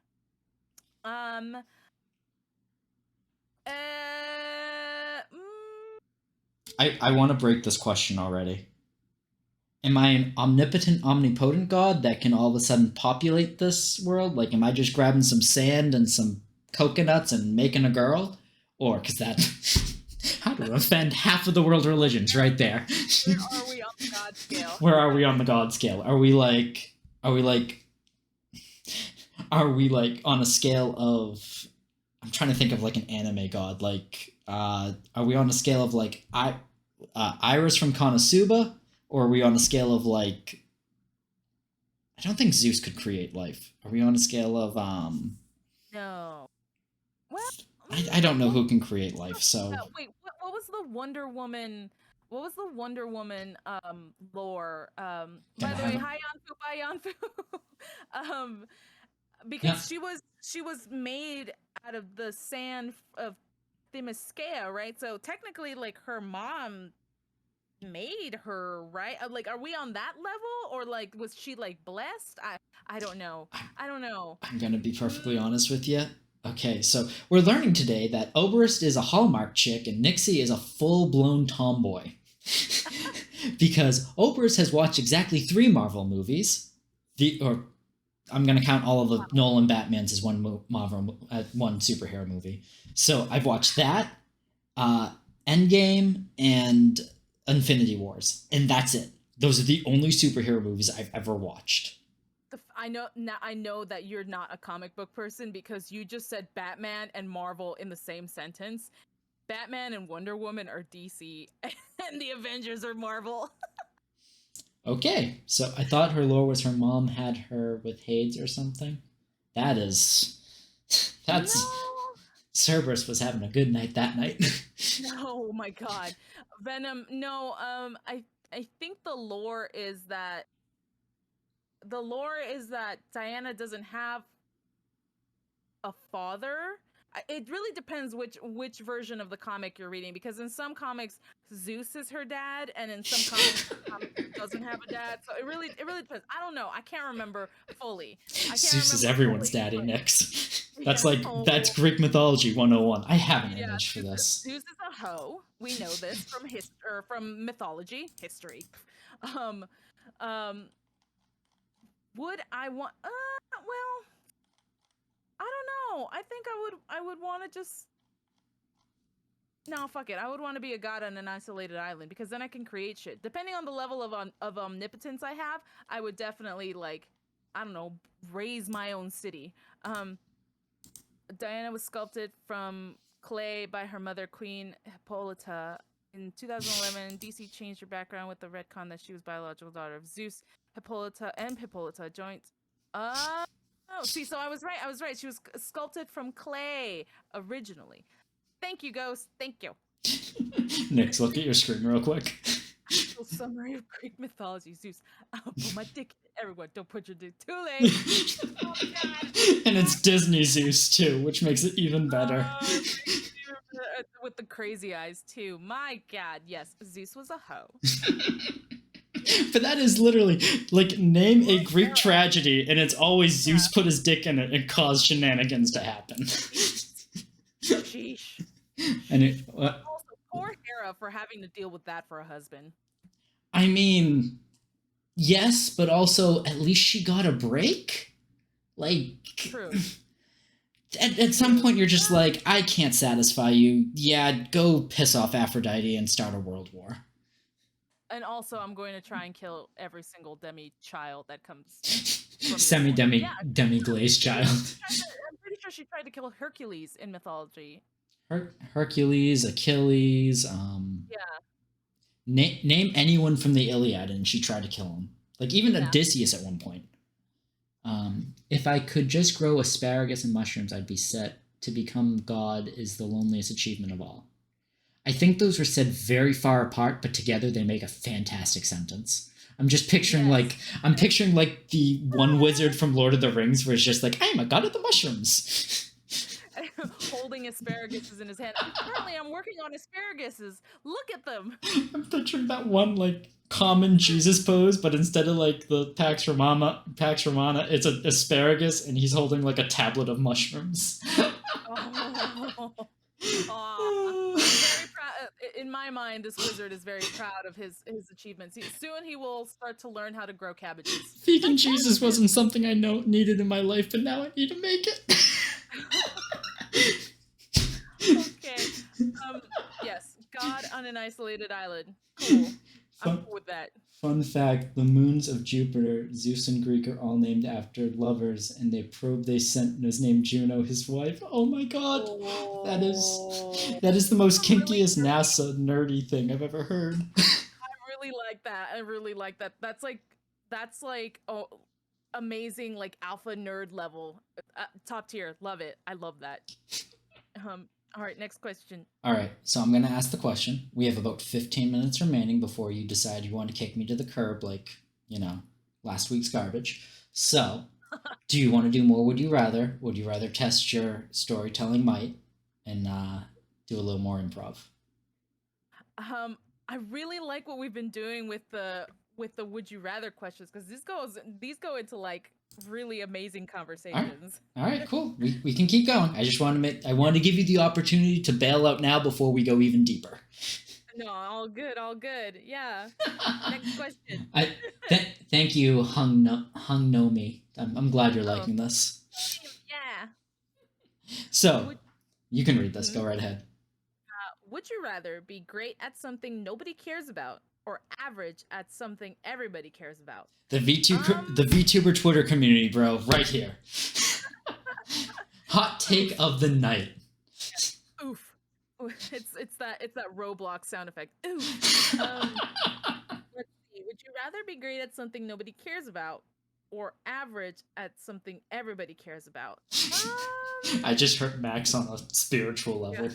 I want to break this question already. Am I an omnipotent, omnipotent god that can all of a sudden populate this world? Like, am I just grabbing some sand and some coconuts and making a girl? Or, because that... How to offend half of the world religions right there. Where are we on the god scale? Where are we on the god scale? Are we on a scale of... I'm trying to think of like an anime god. Like, are we on a scale of like Iris from Konosuba? Or are we on a scale of like... I don't think Zeus could create life. Are we on a scale of... No. Well... I don't know who can create life, so... Wait, what was the Wonder Woman... What was the Wonder Woman lore? By the way, hi Yanfu. Because she was made out of the sand of Themyscira, right? So technically, like, her mom made her, right? Like, are we on that level, or like was she like blessed? I don't know. I'm gonna be perfectly honest with you. Okay, so we're learning today that Oberst is a Hallmark chick and Nixie is a full-blown tomboy. Because Oberst has watched exactly 3 Marvel movies. I'm gonna count all of the Nolan Batmans as one superhero movie. So I've watched that, Endgame, and Infinity Wars, and that's it. Those are the only superhero movies I've ever watched. I know that you're not a comic book person because you just said Batman and Marvel in the same sentence. Batman and Wonder Woman are DC, and the Avengers are Marvel. Okay, so I thought her lore was her mom had her with AIDS or something. That's... No. Cerberus was having a good night that night. No, oh my god. Venom, no, I think the lore is that Diana doesn't have a father. It really depends which version of the comic you're reading, because in some comics Zeus is her dad, and in some comics it doesn't have a dad. So it really depends. I don't know. I can't remember fully. Zeus is everyone's daddy, Nix. That's Yeah. that's Greek mythology 101. I have an image for this. Zeus is a hoe. We know this from from mythology, history. Um, would I want? Well, I don't know. I think I would want to just. No, fuck it. I would want to be a god on an isolated island, because then I can create shit. Depending on the level of omnipotence I have, I would definitely, like, I don't know, raise my own city. Diana was sculpted from clay by her mother, Queen Hippolyta. In 2011, DC changed her background with the retcon that she was biological daughter of Zeus. Hippolyta joined. Oh, see, so I was right. She was sculpted from clay originally. Thank you, Ghost. Thank you. Nix, look at your screen real quick. Actual summary of Greek mythology. Zeus. I'll put my dick in. Everyone, don't put your dick too late. Oh, God. And it's Disney Zeus, too, which makes it even better. With the crazy eyes, too. My God, yes. Zeus was a hoe. But that is literally, like, name a Greek tragedy, and it's always Zeus put his dick in it and caused shenanigans to happen. Sheesh. And also, poor Hera for having to deal with that for a husband. I mean, yes, but also at least she got a break. Like, true. At some point, you're just like, I can't satisfy you. Yeah, go piss off Aphrodite and start a world war. And also, I'm going to try and kill every single demi-child that comes. Demi-glazed child. I'm pretty sure she tried to kill Hercules in mythology. Hercules, Achilles. Name anyone from the Iliad, and she tried to kill him. Like, even Odysseus at one point. If I could just grow asparagus and mushrooms, I'd be set. To become God is the loneliest achievement of all. I think those were said very far apart, but together they make a fantastic sentence. I'm just picturing I'm picturing like the one wizard from Lord of the Rings, where it's just like, I am a god of the mushrooms. Holding asparaguses in his hand. Apparently, I'm working on asparaguses. Look at them. I'm picturing that one like common Jesus pose, but instead of like the Pax Romana, it's an asparagus, and he's holding like a tablet of mushrooms. I'm very proud. In my mind, this wizard is very proud of his achievements. Soon he will start to learn how to grow cabbages. Vegan Jesus wasn't something I needed in my life, but now I need to make it. Okay. Yes, God on an isolated island. Cool. I'm cool with that. Fun fact, the moons of Jupiter, Zeus and Greek, are all named after lovers, and the probe they sent was named Juno, his wife. Oh my god! Oh. That is the most kinkiest NASA nerdy thing I've ever heard. I really like that. That's like amazing, like alpha nerd level. Top tier. Love it. I love that. All right, next question. All right, so I'm going to ask the question. We have about 15 minutes remaining before you decide you want to kick me to the curb, like, last week's garbage. So, do you want to do more Would You Rather? Would you rather test your storytelling might and do a little more improv? I really like what we've been doing with the Would You Rather questions, because these go into like really amazing conversations. All right, cool. We can keep going. I just want to give you the opportunity to bail out now before we go even deeper. No, all good. Yeah. Next question. Thank you, Hung Nomi. I'm glad you're liking this. Yeah. So, you can read this. Go right ahead. Would you rather be great at something nobody cares about, or average at something everybody cares about? The VTuber Twitter community, bro, right here. Hot take of the night. Oof. It's that Roblox sound effect. Oof. Let's see. Would you rather be great at something nobody cares about, or average at something everybody cares about? I just heard Max on a spiritual level.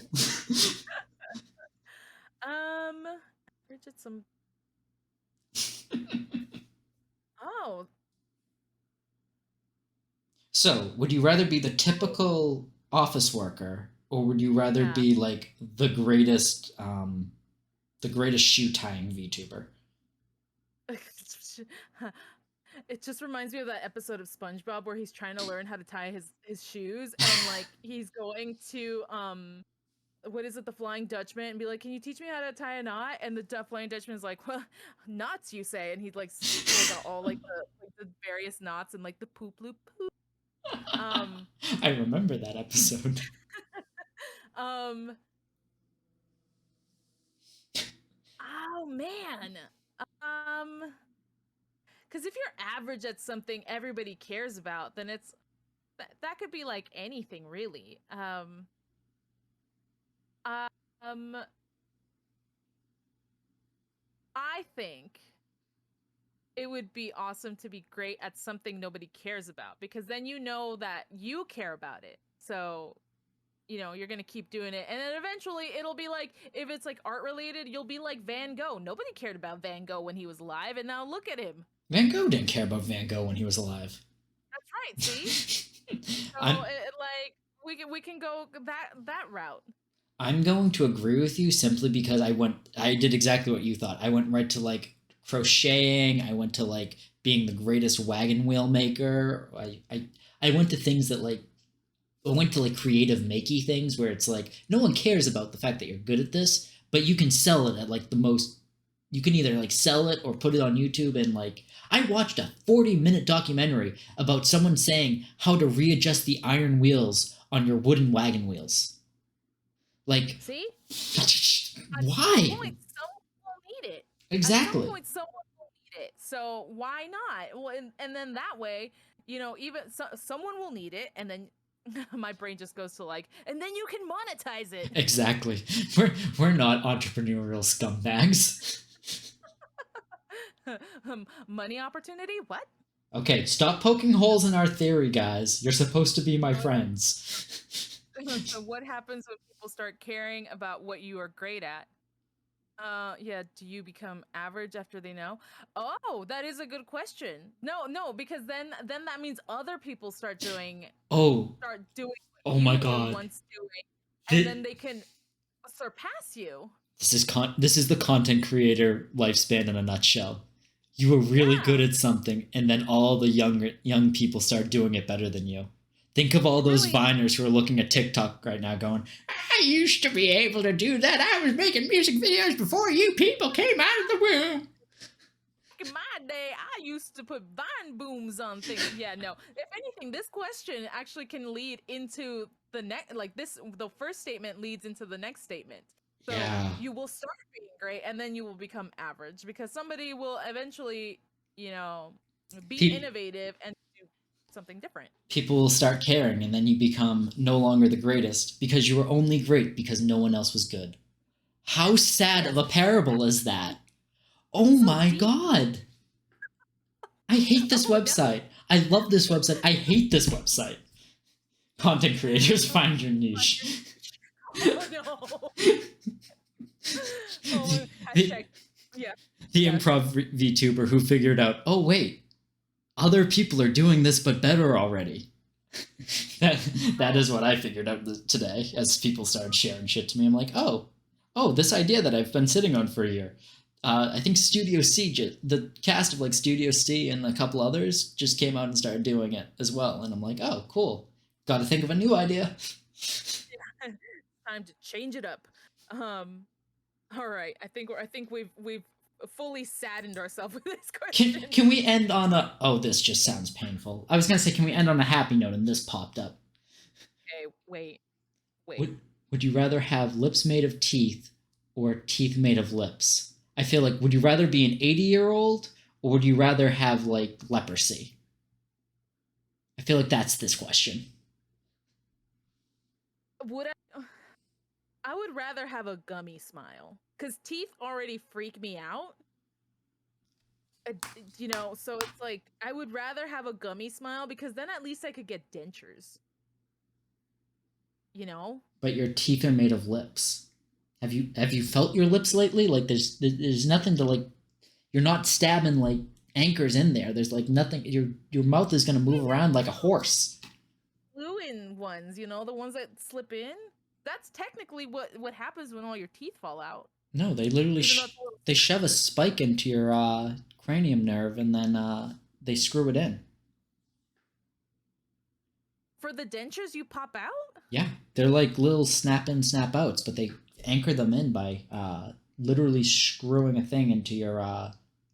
Average at some. Oh. So, would you rather be the typical office worker, or would you rather Yeah. be like the greatest shoe tying VTuber? It just reminds me of that episode of SpongeBob where he's trying to learn how to tie his shoes, and like he's going to what is it, the Flying Dutchman, and be like, "Can you teach me how to tie a knot?" And the Flying Dutchman is like, "Well, knots, you say?" And he like pulls out all like the various knots and like the poop loop poop. Um, I remember that episode. um, oh man, because if you're average at something everybody cares about, then that could be like anything really. Um, I think it would be awesome to be great at something nobody cares about, because then you know that you care about it. So, you're going to keep doing it. And then eventually it'll be like, if it's like art related, you'll be like Van Gogh. Nobody cared about Van Gogh when he was alive. And now look at him. Van Gogh didn't care about Van Gogh when he was alive. That's right. See? So like we can go that route. I'm going to agree with you simply because I did exactly what you thought. I went right to like crocheting. I went to like being the greatest wagon wheel maker. I went to things that like I went to like creative makey things where it's like no one cares about the fact that you're good at this, but you can sell it at like the most. You can either like sell it or put it on YouTube, and like I watched a 40-minute documentary about someone saying how to readjust the iron wheels on your wooden wagon wheels. Like, see? why? At some point, someone will need it. Exactly. At some point, someone will need it. So why not? Well, and then that way, even someone will need it, and then my brain just goes to like, and then you can monetize it. Exactly. We're not entrepreneurial scumbags. Money opportunity? What? Okay, stop poking holes in our theory, guys. You're supposed to be my friends. So what happens when people start caring about what you are great at? Yeah, do you become average after they know? Oh, that is a good question. No, because then that means other people start doing Oh what my you were god. once doing, and then they can surpass you. This is the content creator lifespan in a nutshell. You were really good at something, and then all the young people start doing it better than you. Think of all those Viners who are looking at TikTok right now going, I used to be able to do that. I was making music videos before you people came out of the womb. In my day, I used to put vine booms on things. Yeah, no. If anything, this question actually can lead into the next, like this, the first statement leads into the next statement. So you will start being great, and then you will become average, because somebody will eventually, be innovative and do something different. People will start caring, and then you become no longer the greatest because you were only great because no one else was good. How sad of a parable is that? Oh my god. I hate this website. I love this website. I hate this website. Content creators, find your niche. Oh no. The improv VTuber who figured out, oh wait, other people are doing this but better already. that is what I figured out today as people started sharing shit to me. I'm like, oh, this idea that I've been sitting on for a year. I think Studio C, the cast of like Studio C and a couple others just came out and started doing it as well. And I'm like, oh, cool. Got to think of a new idea. Time to change it up. All right. I think we've fully saddened ourselves with this question. Can we end on a? Oh, this just sounds painful. I was gonna say, can we end on a happy note? And this popped up. Okay, wait. Would you rather have lips made of teeth or teeth made of lips? I feel like, would you rather be an 80-year-old or would you rather have like leprosy? I feel like that's this question. I would rather have a gummy smile, because teeth already freak me out. So it's like I would rather have a gummy smile, because then at least I could get dentures. But your teeth are made of lips. Have you felt your lips lately? Like there's nothing to like. You're not stabbing like anchors in there. There's like nothing. Your mouth is gonna move around like a horse. ones, you know, the ones that slip in. That's technically what happens when all your teeth fall out. No, they literally Even though it's a little they shove a spike into your cranium nerve and then they screw it in. for the dentures you pop out? Yeah, they're like little snap in, snap outs, but they anchor them in by literally screwing a thing into your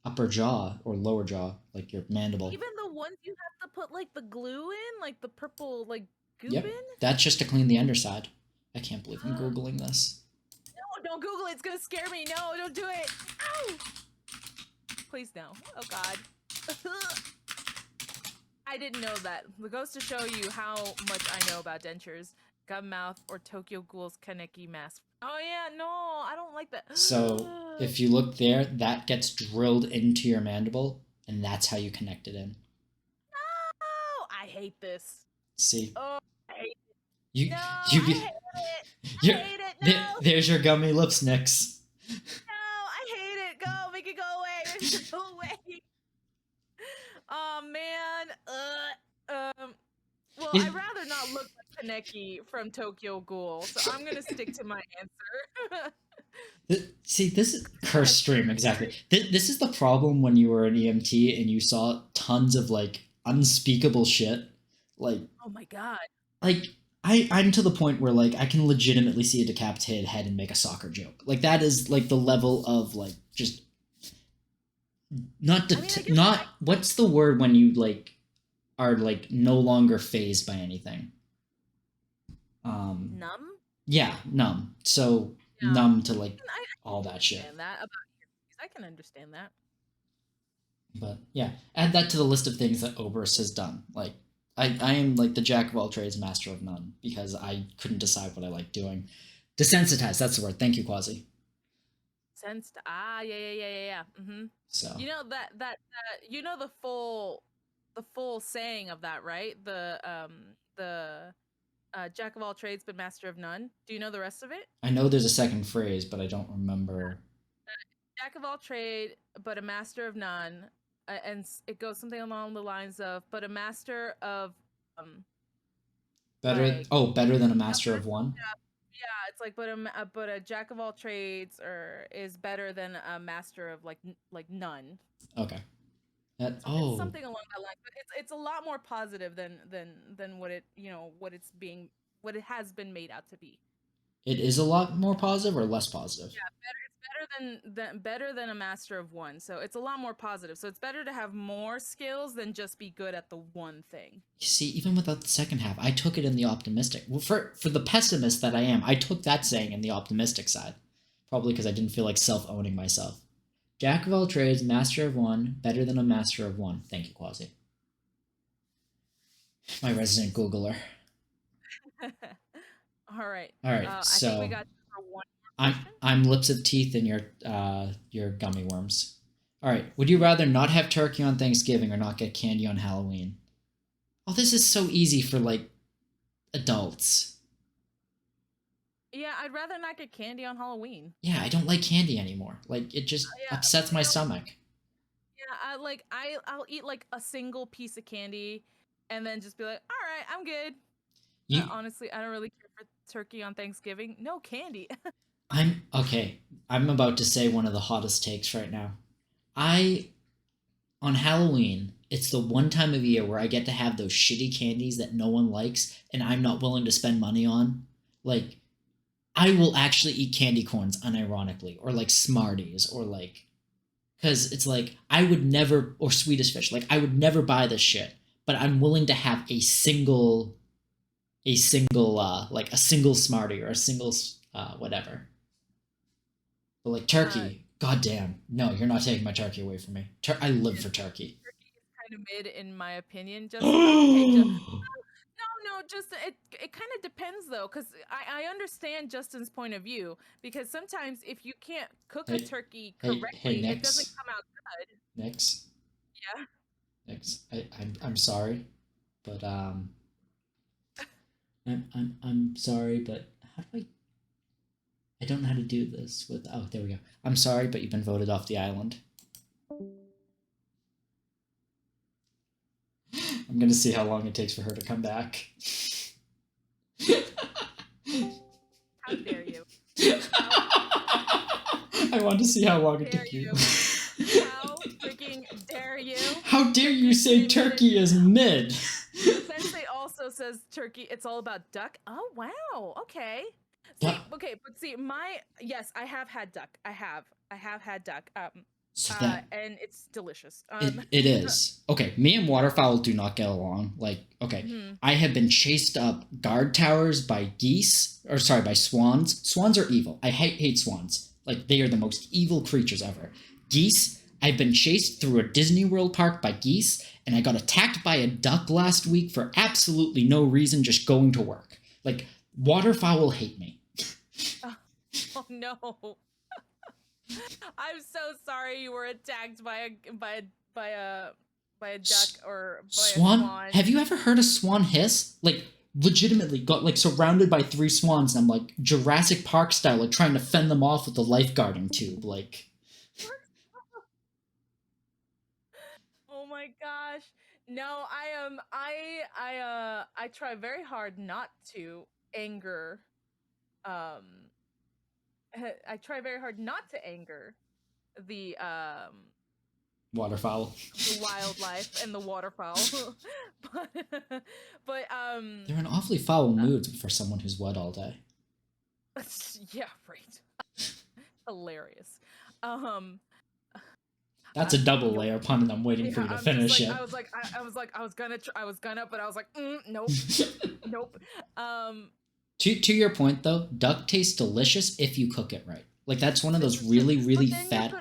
upper jaw or lower jaw, like your mandible. Even the ones you have to put like the glue in, like the purple like goop Yep, in? that's just to clean the underside. I can't believe I'm Googling this. No, don't Google it. It's gonna scare me. No, don't do it. Ow! Please no. Oh God. I didn't know that. It goes to show you how much I know about dentures. Gum mouth or Tokyo Ghoul's Kaneki mask. Oh yeah, no, I don't like that. So if you look there, that gets drilled into your mandible, and that's how you connect it in. No, I hate this. See? Oh, I hate it. You, No, you I be, hate it. I hate it. No. There's your gummy lips, Nix. No, I hate it. Go, make it go away. Make it go away. Oh man. Well, I'd rather not look like Kaneki from Tokyo Ghoul, so I'm gonna stick to my answer. See, this is curse stream, exactly. This is the problem when you were an EMT and you saw tons of like unspeakable shit. Like, oh my God. Like, I'm to the point where like I can legitimately see a decapitated head and make a soccer joke. Like that is like the level of like just not what's the word when you like are like no longer phased by anything. Numb? Yeah, numb. So yeah. Numb to like all that shit. That about I can understand that. But yeah, add that to the list of things that Oberst has done. Like I am like the jack of all trades, master of none, because I couldn't decide what I like doing. Desensitized, that's the word. Thank you, Quasi. Sensed. Yeah. Mm-hmm. So you know that you know the full saying of that, right? The jack of all trades but master of none. Do you know the rest of it? I know there's a second phrase, but I don't remember. Jack of all trade but a master of none, and it goes something along the lines of but a master of better like, better than a master of one. Yeah, it's like but a jack of all trades is better than a master of like none. Okay. It's something along that line, but it's a lot more positive than what it what it has been made out to be. It is a lot more positive or less positive? Yeah, better than a master of one. So it's a lot more positive. So it's better to have more skills than just be good at the one thing. You see, even without the second half, I took it in the optimistic. Well, for the pessimist that I am, I took that saying in the optimistic side. Probably because I didn't feel like self-owning myself. Jack of all trades, master of one, better than a master of one. Thank you, Quasi. My resident Googler. All right. So I think we got for one more question. I'm lips of teeth in your gummy worms. All right. Would you rather not have turkey on Thanksgiving or not get candy on Halloween? Oh, this is so easy for like adults. Yeah, I'd rather not get candy on Halloween. Yeah, I don't like candy anymore. Like it just upsets my stomach. Yeah, I'll eat like a single piece of candy and then just be like, all right, I'm good. Honestly, I don't really care for turkey on Thanksgiving. No candy. I'm about to say one of the hottest takes right now. On Halloween, it's the one time of year where I get to have those shitty candies that no one likes and I'm not willing to spend money on. Like, I will actually eat candy corns unironically, or like Smarties, or like, because it's like, I would never, or Swedish Fish, like, I would never buy this shit, but I'm willing to have a single Smartie or a single, whatever. But like turkey, goddamn, no, you're not taking my turkey away from me. I live for turkey. Turkey is kind of mid in my opinion. Just it kind of depends though, because I understand Justin's point of view, because sometimes if you can't cook a turkey correctly, it doesn't come out good. Nix. Yeah. Nix. I'm sorry, but I'm sorry, but how do I don't know how to do this with there we go. I'm sorry, but you've been voted off the island. I'm gonna see how long it takes for her to come back. How dare you? I want to see how long it Dare took you. How freaking dare you? How dare you say turkey is mid? Sensei also says turkey. It's all about duck. Oh wow. Okay. See, okay, but see, yes, I have had duck. I have had duck. So that, and it's delicious. it is. Okay, me and waterfowl do not get along. Like, okay, I have been chased up guard towers by by swans. Swans are evil. I hate swans. Like, they are the most evil creatures ever. Geese, I've been chased through a Disney World park by geese, and I got attacked by a duck last week for absolutely no reason, just going to work. Like, waterfowl hate me. Oh no. I'm so sorry you were attacked by a duck or by swan? a swan. Have you ever heard a swan hiss? Like, legitimately got like surrounded by 3 swans, and I'm like Jurassic Park style, like trying to fend them off with the lifeguarding tube. Like, oh my gosh. No, I try very hard not to anger I try very hard not to anger the waterfowl, the wildlife and the waterfowl. but they're in awfully foul mood for someone who's wet all day. Yeah, right. Hilarious. That's a double layer pun, and I'm waiting for you to finish it. I was gonna, but I was like, nope, nope. To your point though, duck tastes delicious if you cook it right. Like, that's one of those really fat.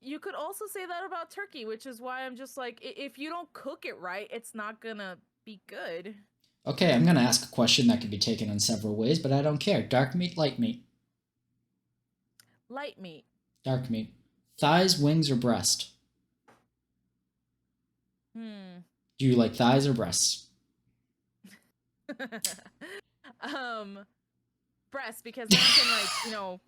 You could also say that about turkey, which is why I'm just like, if you don't cook it right, it's not gonna be good. Okay, I'm gonna ask a question that could be taken in several ways, but I don't care. Dark meat, light meat? Light meat. Dark meat. Thighs, wings, or breast? Do you like thighs or breasts? Breast, because then I can, like,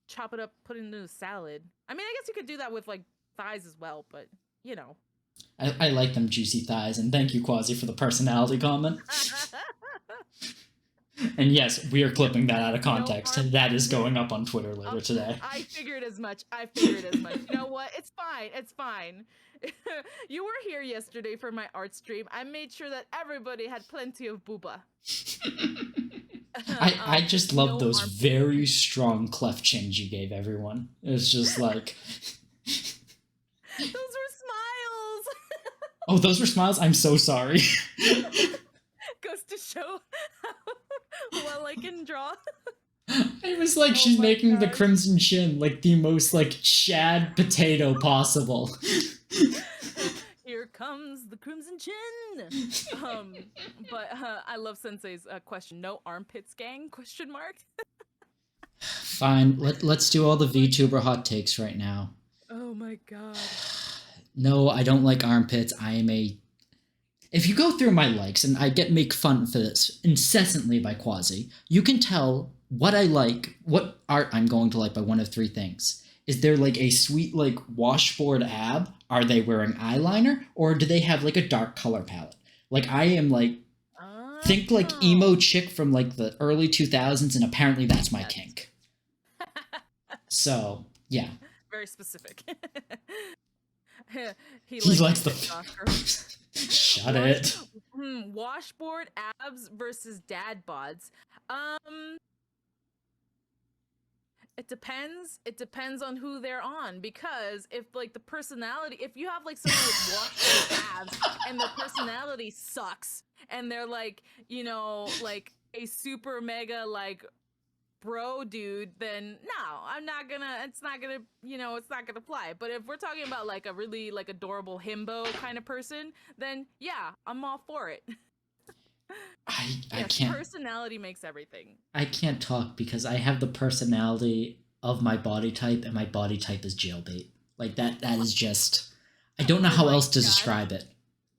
chop it up, put it into a salad. I mean, I guess you could do that with, like, thighs as well, but, I like them juicy thighs, and thank you, Quasi, for the personality comment. And yes, we are clipping that out of context. That is going up on Twitter later today. I figured as much. You know what? It's fine. It's fine. You were here yesterday for my art stream. I made sure that everybody had plenty of booba. I just love those very strong cleft chins you gave everyone. It's just like... Those were smiles! Oh, those were smiles? I'm so sorry. Goes to show how well I can draw. It was like she's making the crimson chin like the most like Chad potato possible. Here comes the crimson chin. But I love Sensei's question. No armpits, gang? Question mark. Fine. Let's do all the VTuber hot takes right now. Oh my god. No, I don't like armpits. I am a... If you go through my likes, and I get make fun for this incessantly by Quasi, you can tell what I like, what art I'm going to like by one of 3 things. Is there like a sweet like washboard ab? Are they wearing eyeliner? Or do they have like a dark color palette? Like, I am like, think like emo chick from like the early 2000s, and apparently that's my kink. So, yeah. Very specific. he likes the... Shut it. Washboard abs versus dad bods. It depends. It depends on who they're on, because if like the personality, if you have like someone with washboard abs and their personality sucks, and they're like, like a super mega like bro dude, then no, it's not gonna fly. But if we're talking about like a really like adorable himbo kind of person, then yeah, I'm all for it. I can't. Personality makes everything. I can't talk because I have the personality of my body type, and my body type is jailbait. Like that is just, I don't know how else to describe it.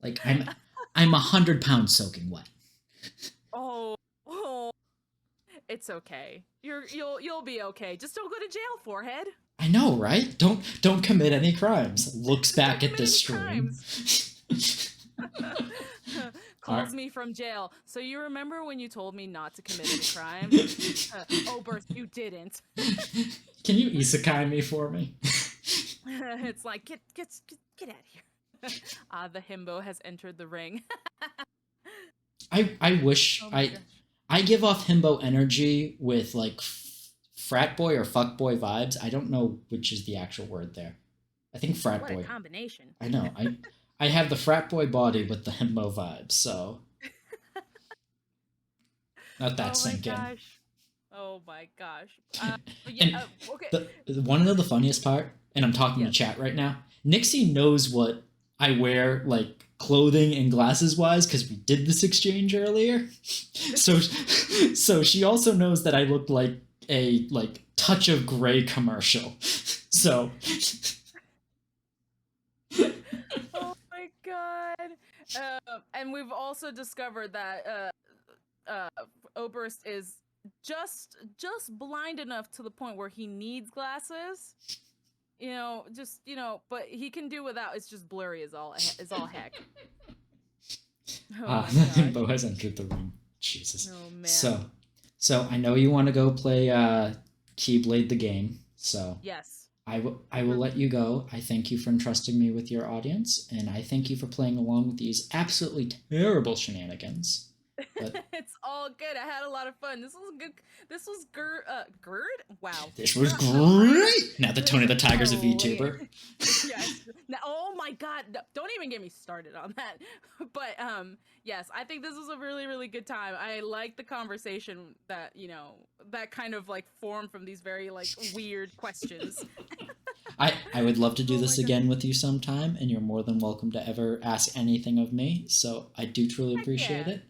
Like, I'm 100 pounds soaking wet. Oh, it's okay. You'll be okay. Just don't go to jail, forehead. I know, right? Don't commit any crimes. Looks back at this stream. calls me from jail. So you remember when you told me not to commit any crime? Oberst, you didn't. Can you isekai me for me? It's like, get out of here. The himbo has entered the ring. I wish Oh I give off himbo energy with like frat boy or fuck boy vibes. I don't know which is the actual word there. I think frat what boy. a combination. I know. I have the frat boy body with the himbo vibes, so let that sink in. Oh my gosh. And okay. One of the funniest part, and I'm talking to chat right now, Nixie knows what I wear, like clothing and glasses wise, because we did this exchange earlier. So she also knows that I look like a like touch of gray commercial. So oh my god. And we've also discovered that Oberst is just blind enough to the point where he needs glasses. But he can do without. It's just blurry as all heck. Bo has entered the room. Jesus. Oh man. So I know you want to go play Keyblade the game. So yes, I will let you go. I thank you for entrusting me with your audience, and I thank you for playing along with these absolutely terrible shenanigans. But it's all good. I had a lot of fun. This was good. This was Gerd. Wow. This was great. Now the Tony the Tiger's a VTuber. Yes. Now, oh my god! Don't even get me started on that. But yes, I think this was a really really good time. I like the conversation that that kind of like formed from these very like weird questions. I would love to do this again with you sometime, and you're more than welcome to ever ask anything of me. So I do truly appreciate it.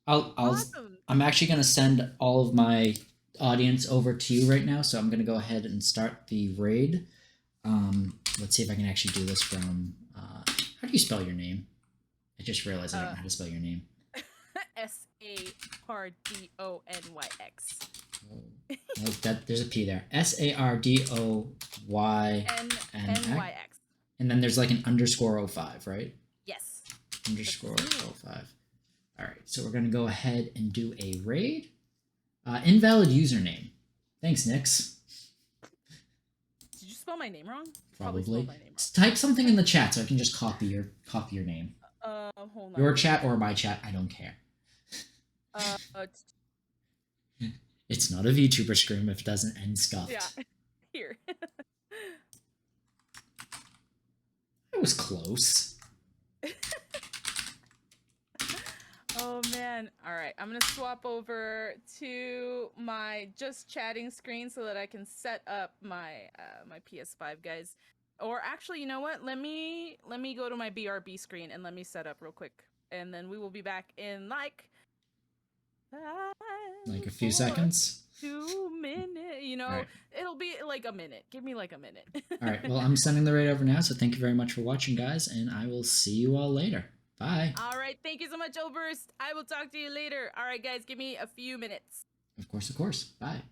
Awesome. I'm actually going to send all of my audience over to you right now, so I'm going to go ahead and start the raid. Let's see if I can actually do this from... how do you spell your name? I just realized I don't know how to spell your name. Sardonyx. There's a P there. Sardoynyx. And then there's like an _05, right? Yes. _05. All right, so we're going to go ahead and do a raid. Invalid username. Thanks, Nix. Did you spell my name wrong? Probably. Spelled my name wrong. Type something in the chat so I can just copy your name. Hold on. Your chat or my chat, I don't care. It's not a VTuber scream if it doesn't end scuffed. Yeah. Here. It was close. Oh man. All right. I'm going to swap over to my just chatting screen so that I can set up my my PS5, guys. Or actually, you know what? Let me go to my BRB screen and let me set up real quick. And then we will be back in like a few seconds. 2 minutes, right. It'll be like a minute. Give me like a minute. All right. Well, I'm sending the raid over now. So thank you very much for watching, guys. And I will see you all later. Bye. All right. Thank you so much, Oberst. I will talk to you later. All right, guys. Give me a few minutes. Of course. Bye.